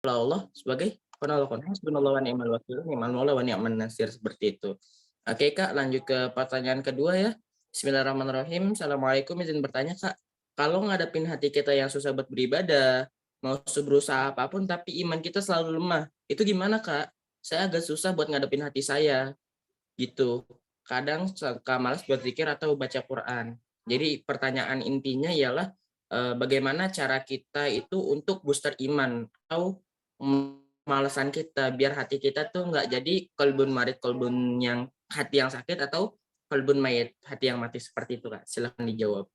Allah sebagai penolong. Hasbunallahu wa ni'mal wakil, ni'mal maula wa ni'man nasir, seperti itu. Oke Kak, lanjut ke pertanyaan kedua ya. Bismillahirrahmanirrahim. Assalamualaikum, izin bertanya Kak. Kalau ngadepin hati kita yang susah buat beribadah, mau berusaha apapun tapi iman kita selalu lemah, itu gimana Kak? Saya agak susah buat ngadepin hati saya gitu. Kadang suka malas buat zikir atau baca Quran. Jadi pertanyaan intinya ialah bagaimana cara kita itu untuk booster iman atau malasan kita biar hati kita tuh nggak jadi kolbun marit, kolbun yang hati yang sakit, atau kolbun mayit, hati yang mati, seperti itu Kak. Silahkan dijawab.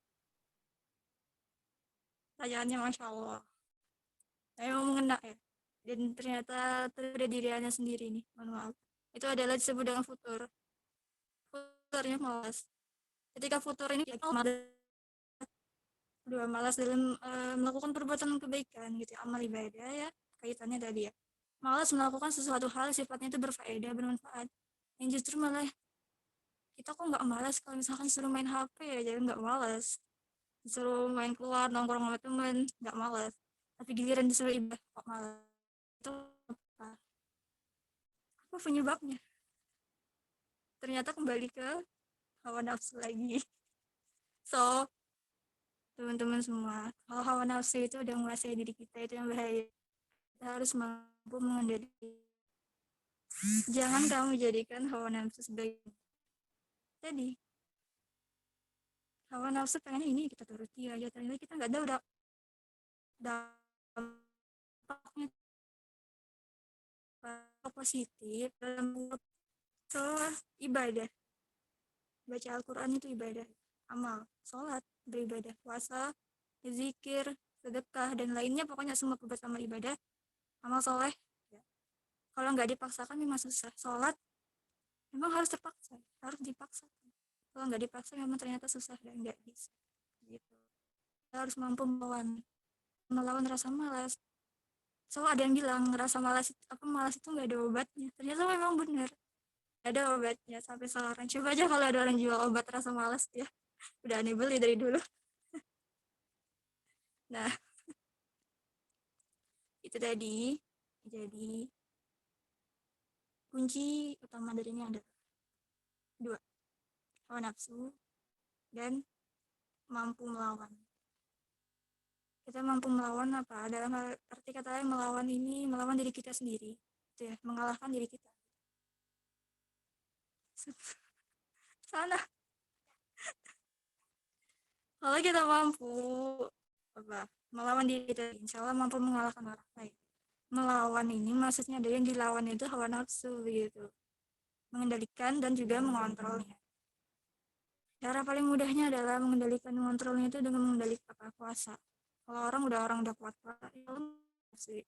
Pertanyaannya Masya Allah. Saya mau mengena ya. Dan ternyata pada dirinya sendiri nih, mohon maaf. Itu adalah disebut dengan futur. Futurnya malas. Ketika futur ini udah malas dalam melakukan perbuatan kebaikan gitu, amal ibadah ya, kaitannya tadi ya. Malas melakukan sesuatu hal sifatnya itu berfaedah, bermanfaat. Yang justru malah kita kok nggak malas kalau misalkan suruh main HP ya, jadi nggak malas. Disuruh main keluar nongkrong sama temen nggak malas. Tapi giliran disuruh ibadah kok malas. Itu apa? Apa penyebabnya? Ternyata kembali ke hawa nafsu lagi. So, teman-teman semua, kalau hawa nafsu itu udah menguasai diri kita, itu yang bahaya. Kita harus mampu mengendalikan. Jangan kamu jadikan hawa nafsu sebagai jadi hawa nafsu pengen ini kita turuti aja, ternyata kita nggak tahu dampaknya positif dalam so, ibadah. Baca Al-Quran itu ibadah, amal, sholat, beribadah, puasa, zikir, sedekah, dan lainnya, pokoknya semua perbuatan amal ibadah, amal soleh. Ya. Kalau nggak dipaksakan memang susah. Sholat memang harus terpaksa, harus dipaksa. Kalau nggak dipaksa memang ternyata susah dan nggak bisa. Gitu. Kita harus mampu melawan rasa malas. So ada yang bilang rasa malas itu nggak ada obatnya. Ternyata memang benar. Ada obatnya sampai sekarang. Coba aja kalau ada orang jual obat rasa malas ya. Udah aneh beli dari dulu. Nah, itu tadi. Jadi kunci utama dari ini ada dua, hawa nafsu dan mampu melawan. Kita mampu melawan apa? Dalam arti kata melawan ini, melawan diri kita sendiri. Itu ya, mengalahkan diri kita. Sana. Kalau kita mampu apa? Melawan diri kita, insya Allah mampu mengalahkan orang lain. Melawan ini maksudnya ada yang dilawan itu hawa nafsu begitu. Mengendalikan dan juga mengontrolnya. Cara paling mudahnya adalah mengendalikan mengontrolnya itu dengan mengendalikan apa? Puasa. Kalau orang udah kuat puasa,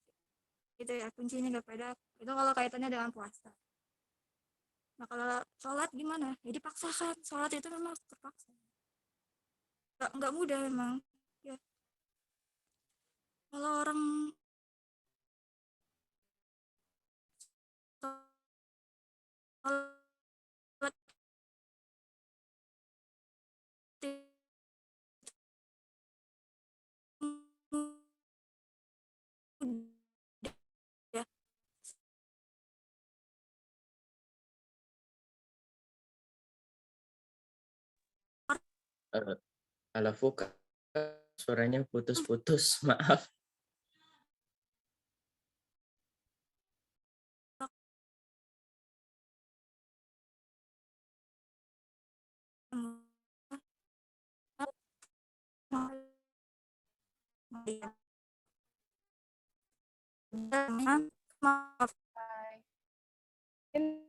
itu ya kuncinya kepada itu kalau kaitannya dengan puasa. Nah kalau sholat gimana? Ya dipaksakan. Sholat itu memang terpaksa. Nggak mudah memang. Ya. Kalau orang sholat ya. Alafu Kak, suaranya putus-putus, maaf. Maaf.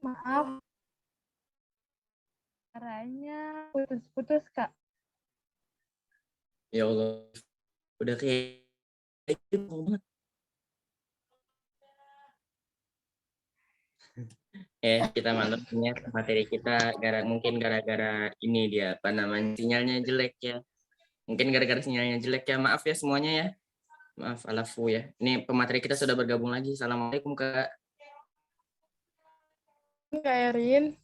Maaf, suaranya putus-putus, Kak. Ya Allah, udah kayak banget. Kita mantapnya materi kita mungkin gara-gara ini dia apa namanya sinyalnya jelek ya. Mungkin gara-gara sinyalnya jelek ya. Maaf ya semuanya ya. Maaf alafu ya. Ini pemateri kita sudah bergabung lagi. Assalamualaikum Kak. Kak Erin.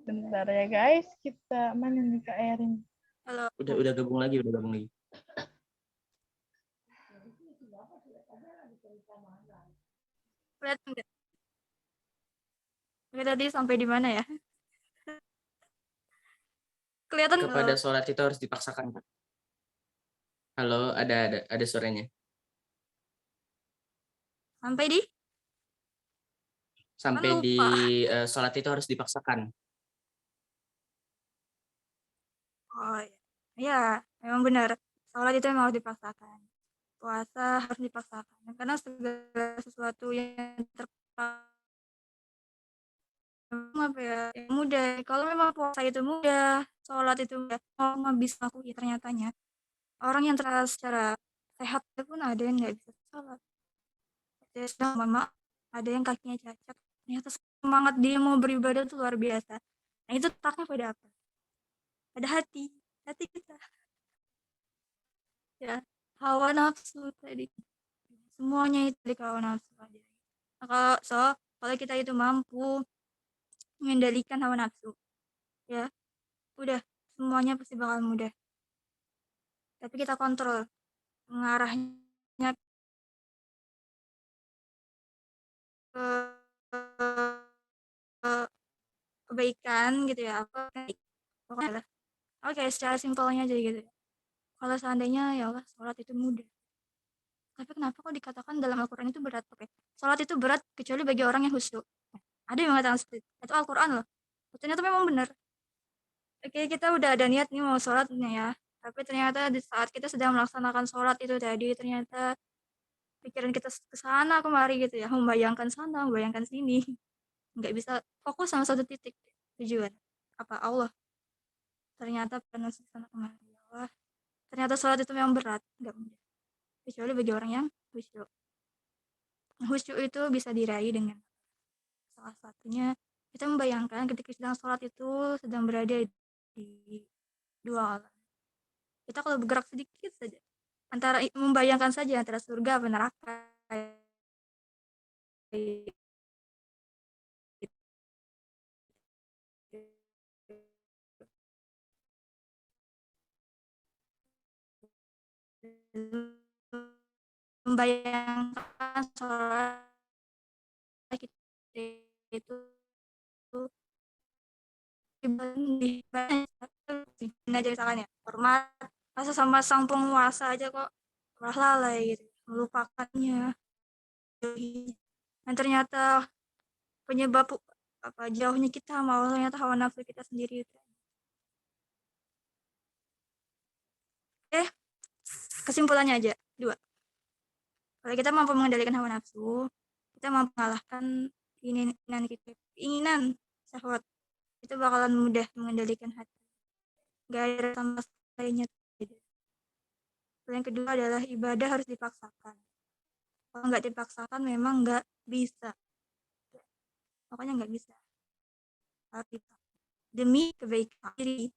Bentar ya guys, kita mana nih Kak Erin? Halo. Udah gabung lagi, udah gabung lagi. Kelihatan nggak? Oke, tadi sampai di mana ya? Kelihatan nggak? Kepada sholat itu harus dipaksakan, Kak. Halo, ada suaranya. Sampai di? Kan Sampai di lupa. sholat itu harus dipaksakan. Oh iya, memang benar. Sholat itu memang harus dipaksakan. Puasa harus dipaksakan. Karena segala sesuatu yang terpaksa apa ya, yang mudah. Kalau memang puasa itu mudah, sholat itu mudah, mau nggak bisa aku ya ternyatanya. Orang yang secara sehat pun ada yang nggak bisa sholat. Dia sedang, mohon maaf, ada yang kakinya cacat. Ternyata semangat dia mau beribadah itu luar biasa. Nah itu letaknya pada apa? Pada hati, hati kita. Ya, hawa nafsu tadi. Semuanya itu dari hawa nafsu aja. Nah, kalau kita itu mampu mengendalikan hawa nafsu, ya udah semuanya pasti bakal mudah. Tapi kita kontrol mengarahnya ke kebaikan gitu ya, apa pokoknya lah. Oke, secara simpelnya aja gitu ya. Kalau seandainya ya Allah sholat itu mudah, tapi kenapa kok dikatakan dalam Al-Quran itu berat? Oke, sholat itu berat kecuali bagi orang yang khusyuk. Ada yang mengatakan seperti itu Al-Quran loh. Ternyata memang benar. Oke, kita udah ada niat nih mau sholat nih ya, tapi ternyata di saat kita sedang melaksanakan sholat itu tadi, ternyata pikiran kita ke sana kemari gitu ya, membayangkan sana, membayangkan sini, nggak bisa fokus sama satu titik tujuan apa Allah. Ternyata penuh sana kemari, ya Allah. Ternyata sholat itu memang berat, nggak mudah, kecuali bagi orang yang khusyuk. Khusyuk itu bisa diraih dengan salah satunya kita membayangkan ketika sedang sholat itu sedang berada di dua alam. Kita kalau bergerak sedikit saja antara membayangkan saja antara surga dan neraka, membayangkan sholat kita itu ini aja misalkan ya hormat masa sama sang penguasa aja kok malah lalai gitu, melupakannya. Dan ternyata penyebab apa jauhnya kita mau ternyata hawa nafsu kita sendiri itu. Kesimpulannya aja dua, kalau kita mampu mengendalikan hawa nafsu, kita mampu mengalahkan keinginan syahwat, itu bakalan mudah mengendalikan hati, gak ada sama lainnya. Yang kedua adalah ibadah harus dipaksakan. Kalau nggak dipaksakan memang nggak bisa, pokoknya nggak bisa. Harus dipaksakan demi kebaikan diri.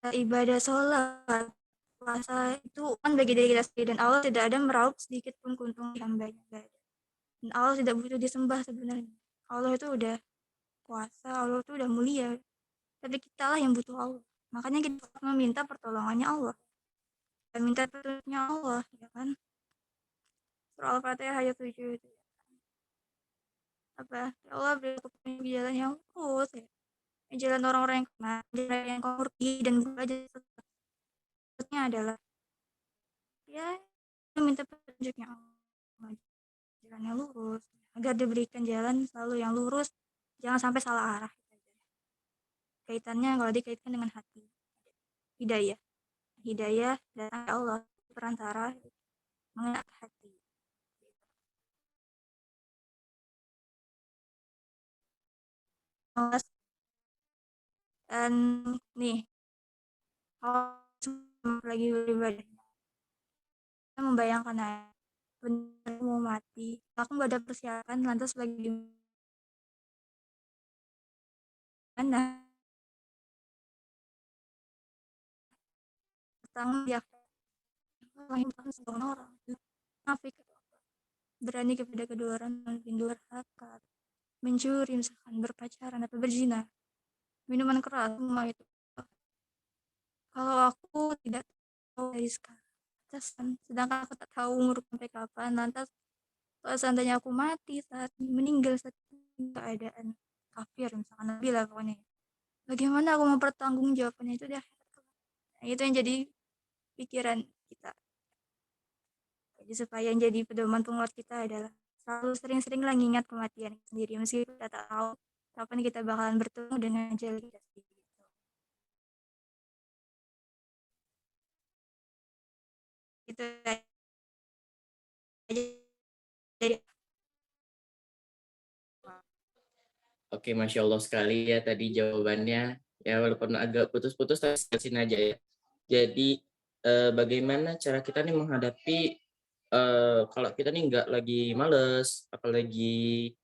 Ibadah sholat, puasa itu kan bagi diri kita sendiri, dan Allah tidak ada meraup sedikit pun keuntungan di hambanya. Dan Allah tidak butuh disembah sebenarnya. Allah itu udah kuasa, Allah itu udah mulia. Tapi kita lah yang butuh Allah. Makanya kita meminta pertolongannya Allah. Dan minta petunjuknya Allah, ya kan? Surah Al-Fatihah ayat 7 itu. Apa? Ya Allah beri aku petunjuk jalan yang lurus ya. Jalan orang-orang yang kena, jalan yang kau dan belajar selanjutnya adalah ya meminta petunjuknya Allah. Jalan yang lurus. Agar diberikan jalan selalu yang lurus, jangan sampai salah arah. Kaitannya kalau dikaitkan dengan hati, hidayah datang dari Allah perantara mengenai hati. Dan nih kalau lagi beribadah, kita membayangkan benar mau mati, aku nggak ada persiapan, lantas lagi mana tentang dia orang munafik, berani kepada kedua orang di luar akal, mencuri misalkan, berpacaran atau berzina, minuman keras, semua itu. Kalau aku tidak tahu dari sekarang, batasan. Sedangkan aku tak tahu umur sampai kapan. Lantas kalau seandainya aku mati saat meninggal saat keadaan kafir misalkan Nabi lah pokoknya. Bagaimana aku mempertanggungjawabkannya itu di akhirat kelak. Nah, itu yang jadi pikiran kita. Jadi supaya yang jadi pedoman penguat kita adalah selalu sering-sering lah ingat kematian sendiri meskipun kita tak tahu kapan kita bakalan bertemu dengan ajal kita sendiri. Itu aja. Jadi Oke, Masya Allah sekali ya tadi jawabannya. Ya, walaupun agak putus-putus, tapi sini aja ya. Jadi, bagaimana cara kita nih menghadapi, kalau kita nih nggak lagi males, apalagi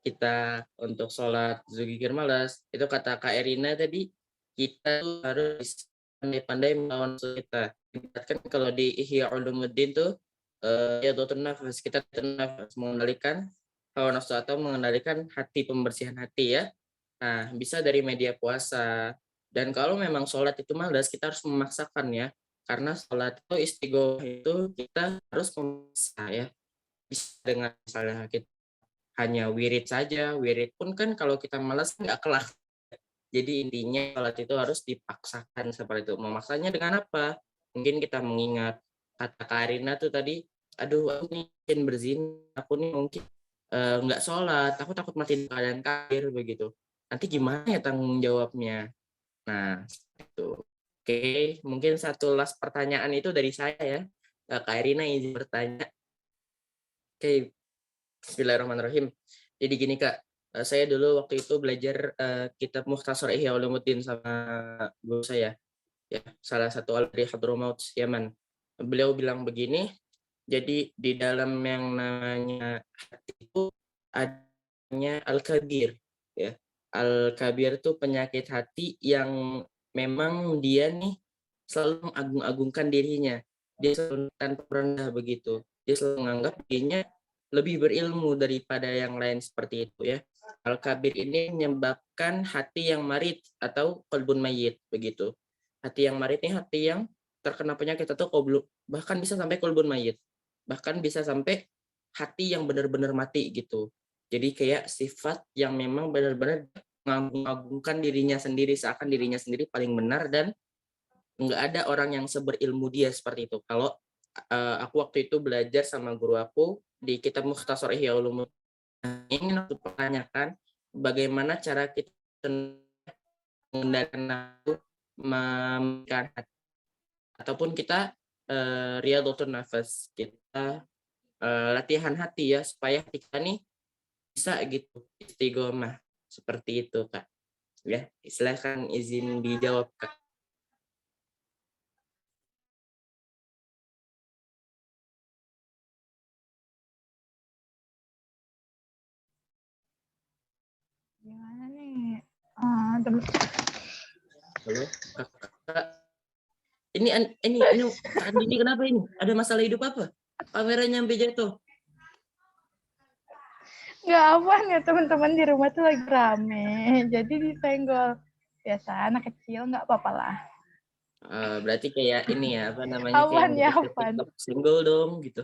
kita untuk sholat zikir malas, itu kata Kak Erina tadi, kita tuh harus pandai-pandai melawan nafsu kita. Kan kalau di Ihya Ulumuddin tuh, ya nafas, kita nafas, mengendalikan hawa nafsu atau mengendalikan hati, pembersihan hati ya. Nah, bisa dari media puasa. Dan kalau memang sholat itu malas, kita harus memaksakan ya. Karena sholat itu istiqomah itu kita harus memaksa ya. Bisa dengan misalnya kita hanya wirid saja, wirid pun kan kalau kita malas nggak kelak. Jadi intinya sholat itu harus dipaksakan seperti itu. Memaksanya dengan apa? Mungkin kita mengingat kata Karina tuh tadi, aduh aku nih mungkin berzina, aku nih mungkin nggak sholat, aku takut mati di keadaan kafir begitu. Nanti gimana ya tanggung jawabnya? Nah, itu. Oke, mungkin satu last pertanyaan itu dari saya ya. Kak Irina izin bertanya. Oke, Bismillahirrahmanirrahim. Jadi gini Kak, saya dulu waktu itu belajar kitab Mukhtasar Ihya Ulumuddin sama guru saya, ya salah satu dari Hadramaut Yaman. Beliau bilang begini, jadi di dalam yang namanya hati itu adanya al-kabir, ya. Al-kabir itu penyakit hati yang memang dia nih selalu mengagung-agungkan dirinya. Dia selalu tanpa rendah begitu. Dia selalu menganggap dirinya lebih berilmu daripada yang lain seperti itu ya. Al-kabir ini menyebabkan hati yang marid atau qalbun mayyit begitu. Hati yang marid ini hati yang terkena penyakit atau bahkan bisa sampai qalbun mayyit. Bahkan bisa sampai hati yang benar-benar mati gitu. Jadi kayak sifat yang memang benar-benar mengagungkan dirinya sendiri, seakan dirinya sendiri paling benar dan nggak ada orang yang seberilmu dia seperti itu. Kalau aku waktu itu belajar sama guru aku di kitab Mukhtasar Ihya Ulumuddin, ingin aku pertanyakan bagaimana cara kita mengendalikan nafsu, memberikan hati, ataupun kita riyadhatun nafas, kita latihan hati ya supaya hati kita nih bisa gitu istiqomah seperti itu Kak. Ya, silakan izin dijawab Kak. Gimana nih? Halo, Kakak. Ini Kak Dini kenapa ini? Ada masalah hidup apa? Kameranya sampai jatuh. Nggak aman ya teman-teman, di rumah tuh lagi rame. Jadi disenggol. Biasa anak kecil nggak apa-apa lah. Berarti kayak ini ya, apa namanya, kayak yang Aman ya, di aman. TikTok, single dong gitu.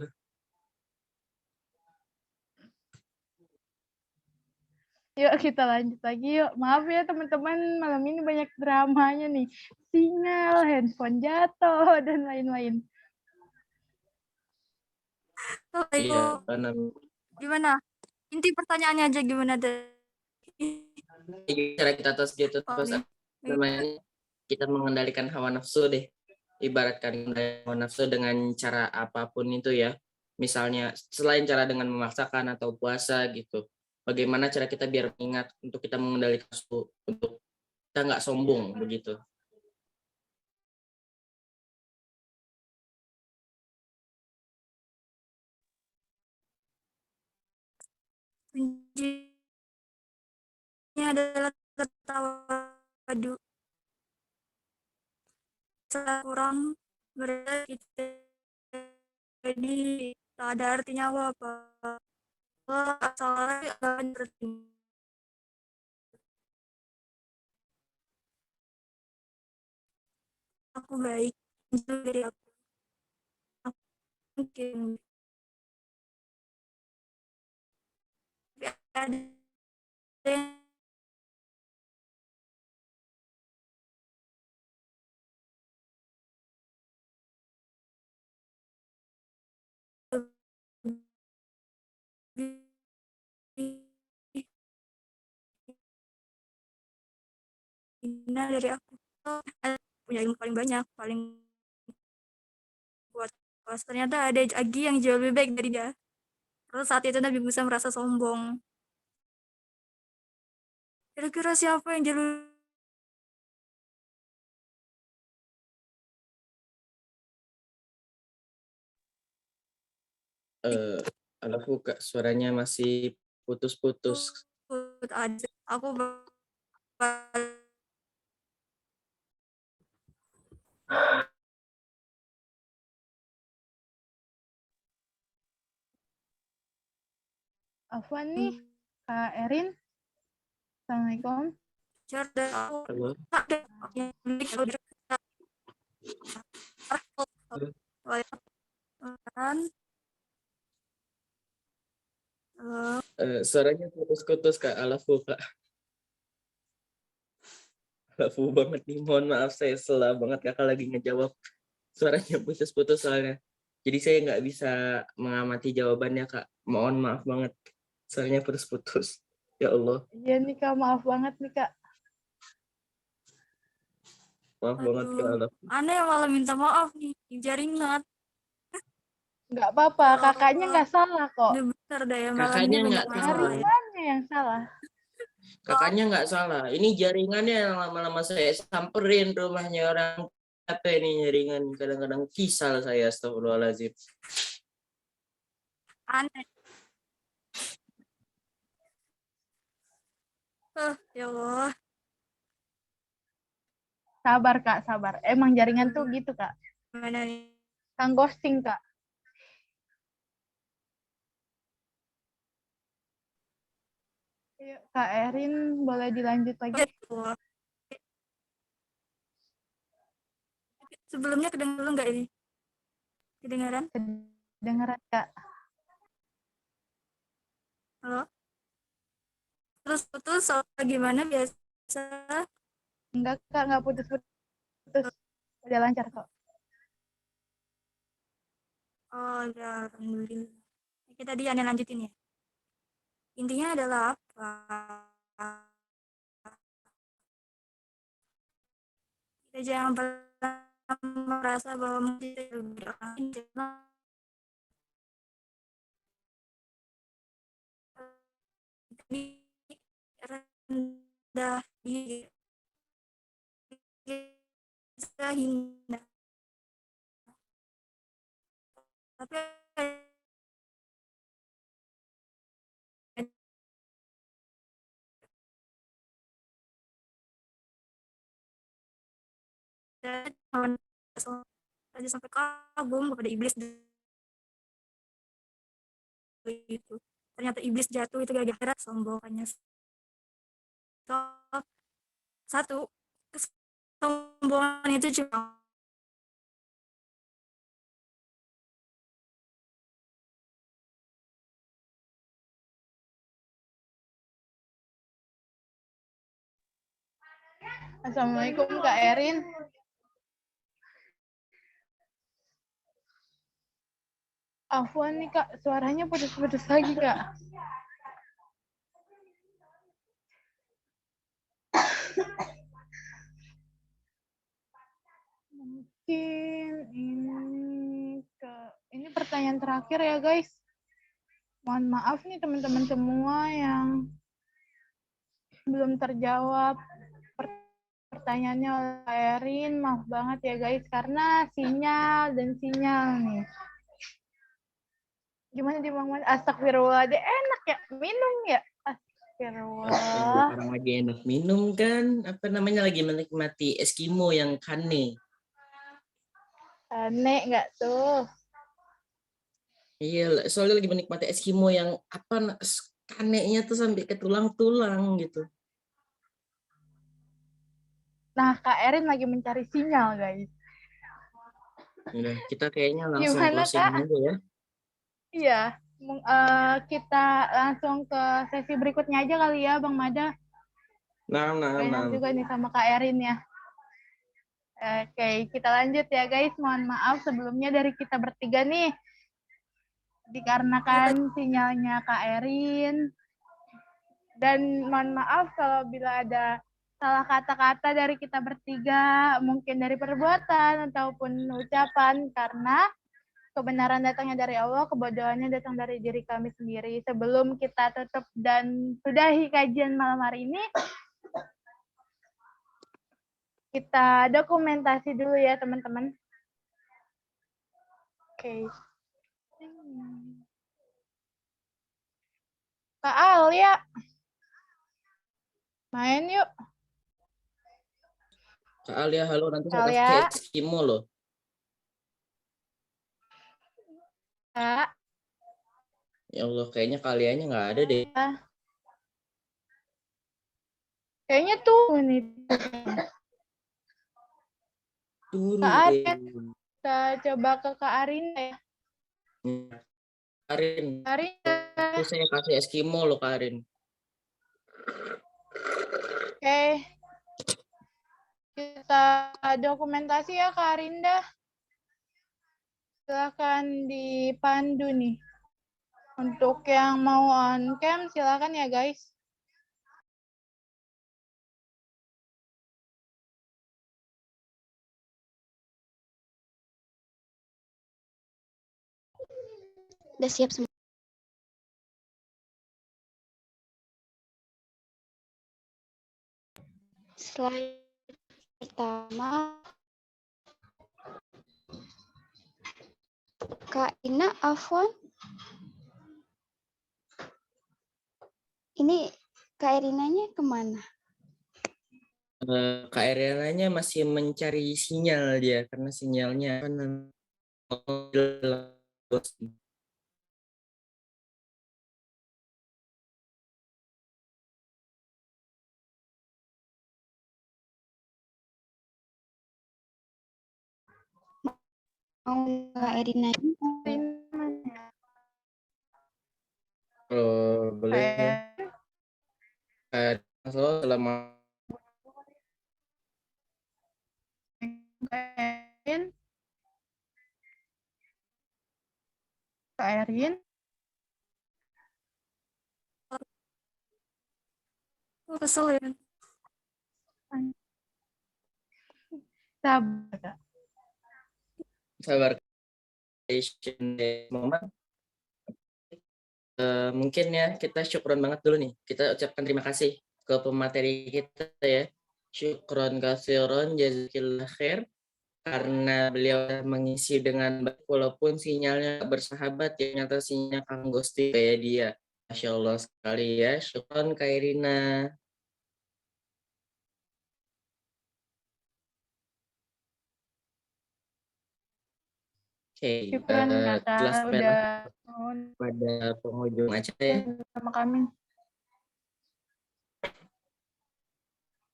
Yuk kita lanjut lagi yuk. Maaf ya teman-teman, malam ini banyak dramanya nih. Sinyal, handphone jatuh, dan lain-lain. Iya, Assalamualaikum. apa namanya, Gimana? Inti pertanyaannya aja gimana deh? cara kita gitu Oh, terus nih. namanya kita mengendalikan hawa nafsu deh. Ibaratkan hawa nafsu dengan cara apapun itu ya. Misalnya selain cara dengan memaksakan atau puasa gitu. Bagaimana cara kita biar mengingat untuk kita mengendalikan nafsu, untuk kita nggak sombong begitu. Kuncinya adalah ketawadu. Setelah kurang berarti kita jadi tak ada artinya apa. Soalnya akan berarti aku baik, jujur dari aku mungkin. Ada yang hina dari aku. Punya ilmu paling banyak, paling kuat. Ternyata ada lagi yang jauh lebih baik dari dia. Terus saat itu Nabi Musa merasa sombong. Kira-kira siapa yang jauh Alafu Kak, suaranya masih putus-putus. lebih aja? Aku Afwan nih, Kak Erin. Assalamualaikum. belajar dan aku Halo? ada yang unik kan. Suaranya putus-putus Kak, Alafu Kak. Alafu banget nih, mohon maaf saya salah banget Kakak lagi ngejawab. Suaranya putus-putus soalnya. Jadi saya nggak bisa mengamati jawabannya Kak. Mohon maaf banget. Suaranya putus-putus. Ya Allah, Iya nih Kak, maaf banget nih Kak. maaf banget Kak Aduh, Alafu. aneh malah minta maaf nih, jaringan. Nggak apa-apa, Ya kakaknya Allah, nggak salah kok. udah bener dah ya malam ini Kakaknya banyak nggak masalah salah. ya. Jaringannya yang salah. Kakaknya nggak salah. Ini jaringannya yang lama-lama saya samperin rumahnya orang apa ini jaringan. Kadang-kadang kisal saya, astagfirullahaladzim. Aneh. Ya Allah. Sabar Kak, sabar. Emang jaringan tuh gitu Kak. Gimana nih? Kang ghosting Kak. Yuk, Kak Erin boleh dilanjut lagi. Allah. Sebelumnya kedengeran dulu nggak ini? Kedengaran? Dengeran Kak. Halo? Terus putus soal gimana biasa? Enggak Kak, nggak putus-putus. Udah lancar kok. Oh, ya, alhamdulillah. Kita tadi aneh lanjutin ya. Intinya adalah apa? Kita jangan pernah merasa bahwa kita lebih rendah diri, kita hina. Tapi aja sampai kagum kepada iblis itu. Ternyata iblis jatuh itu gara-gara sombongannya. So, satu, kesombongan itu cuma Assalamualaikum Kak Erin. Afwan nih Kak, suaranya putus-putus lagi Kak. Mungkin ini pertanyaan terakhir ya guys. Mohon maaf nih teman-teman semua yang belum terjawab pertanyaannya oleh Kak Erin. Maaf banget ya guys, karena sinyal nih. Gimana di Bang Mas? Astagfirullah, dia enak ya minum ya. Astagfirullah. Orang lagi enak minum kan, apa namanya, lagi menikmati Eskimo yang kane. Aneh nggak tuh? Iya, soalnya lagi menikmati Eskimo yang apa, kanenya tuh sampai ke tulang-tulang gitu. Nah, Kak Erin lagi mencari sinyal guys. Udah, kita kayaknya langsung Gimana, closing Kak? aja ya. Iya, kita langsung ke sesi berikutnya aja kali ya, Bang Mada. Nah. Enak juga nih sama Kak Erin ya. Oke, kita lanjut ya guys. Mohon maaf sebelumnya dari kita bertiga nih. Dikarenakan sinyalnya Kak Erin. Dan mohon maaf kalau bila ada salah kata-kata dari kita bertiga, mungkin dari perbuatan ataupun ucapan, karena kebenaran datangnya dari Allah, kebodohannya datang dari diri kami sendiri. Sebelum kita tutup dan sudahi kajian malam hari ini, kita dokumentasi dulu ya teman-teman. Oke. Kak Alia, main yuk. Kak Alia, halo, nanti saya kasih Alia, Eskimo loh. Kak. Ya Allah, kayaknya Kak Alianya nggak ada deh. Kayaknya tuh nih. Turun. Kak Arin, kita coba ke Kak Arin ya. Karin, Arin, itu saya kasih Eskimo loh Karin. oke. Kita dokumentasi ya Kak Arinda. Silakan dipandu nih. Untuk yang mau on cam silakan ya guys. Udah siap semua. Slide pertama. Kak Ina, Afwan. Ini Kak Erinanya kemana? Kak Erenanya masih mencari sinyal dia karena sinyalnya Mau Kak Erinanya? boleh ya. Selama Kak Erin. Kesel ya. Sabar. sabar momen. Mungkin ya kita syukron banget dulu nih. Kita ucapkan terima kasih ke pemateri kita ya. Syukron kasiron jazakillah khair karena beliau mengisi dengan baik walaupun sinyalnya bersahabat ya, nyata sinyal Kang Gusti kayak dia. Masya Allah sekali ya. Syukron Kak Irina. Oke, Syukran Kakak telah udah pada penghujung acara ya. sama kami.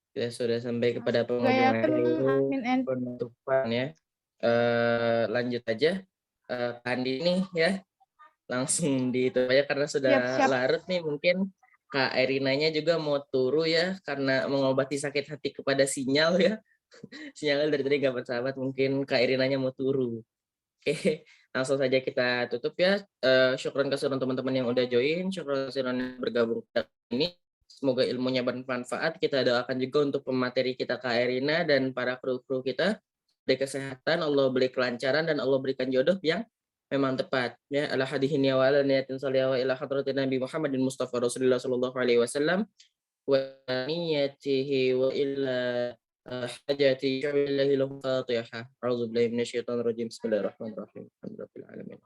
Kita sudah sampai kepada Gaya penghujung acara admin and penutupan ya. Lanjut aja. Kandi nih ya, langsung ditutup aja karena sudah siap. larut nih. Mungkin Kak Erinanya juga mau turu ya karena mengobati sakit hati kepada sinyal ya. Sinyalnya dari tadi nggak bersahabat, mungkin Kak Erinanya mau turu. Oke, langsung saja kita tutup ya. Syukron keseluruhan teman-teman yang udah join, syukron keseluruhan yang bergabung ini. Semoga ilmunya bermanfaat. Kita doakan juga untuk pemateri kita Kak Erina dan para kru-kru kita. Beri kesehatan, Allah beri kelancaran, dan Allah berikan jodoh yang memang tepat. Ya, ala hadihin ya wa ala niyatin salih wa ila hadratin Nabi Muhammadin Mustafa Rasulullah sallallahu alaihi wasallam wa niyatihi wa illa حاجاتي شعب الله له فاتحة أعوذ بالله من الشيطان الرجيم بسم الله الرحمن الرحيم الحمد لله رب العالمين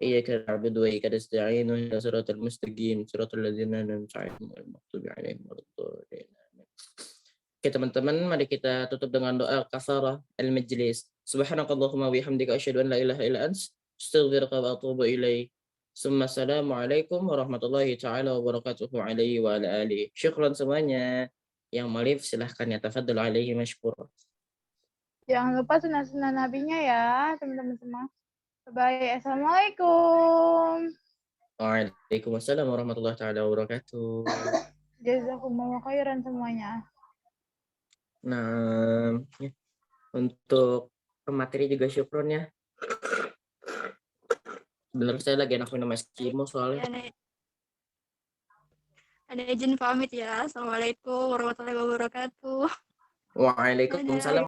إياك نعبد وإياك نستعين اهدنا الصراط المستقيم صراط الذين أنعمت عليهم غير المغضوب عليهم ولا الضالين. Oke teman-teman, mari kita tutup dengan doa kafarah al-majlis. Subhanakallahumma wa bihamdika asyhadu an la ilaha illa anta astaghfiruka wa atubu ilaik. Assalamualaikum warahmatullahi taala wabarakatuh alaihi wa ala alihi. Syukran semuanya. Yang malif silahkan ya tafadhal alaihi mashkur. Jangan lupa sunnah-sunnah nabinya ya, teman-teman semua. Bye. Assalamualaikum. Waalaikumsalam warahmatullahi taala wabarakatuh. Jazakumullah khairan semuanya. Nah, ya, untuk pemateri juga syukron ya. Sebenarnya saya lagi enak minum es kimo soalnya. Ada izin pamit ya. Assalamualaikum warahmatullahi wabarakatuh. Waalaikumsalam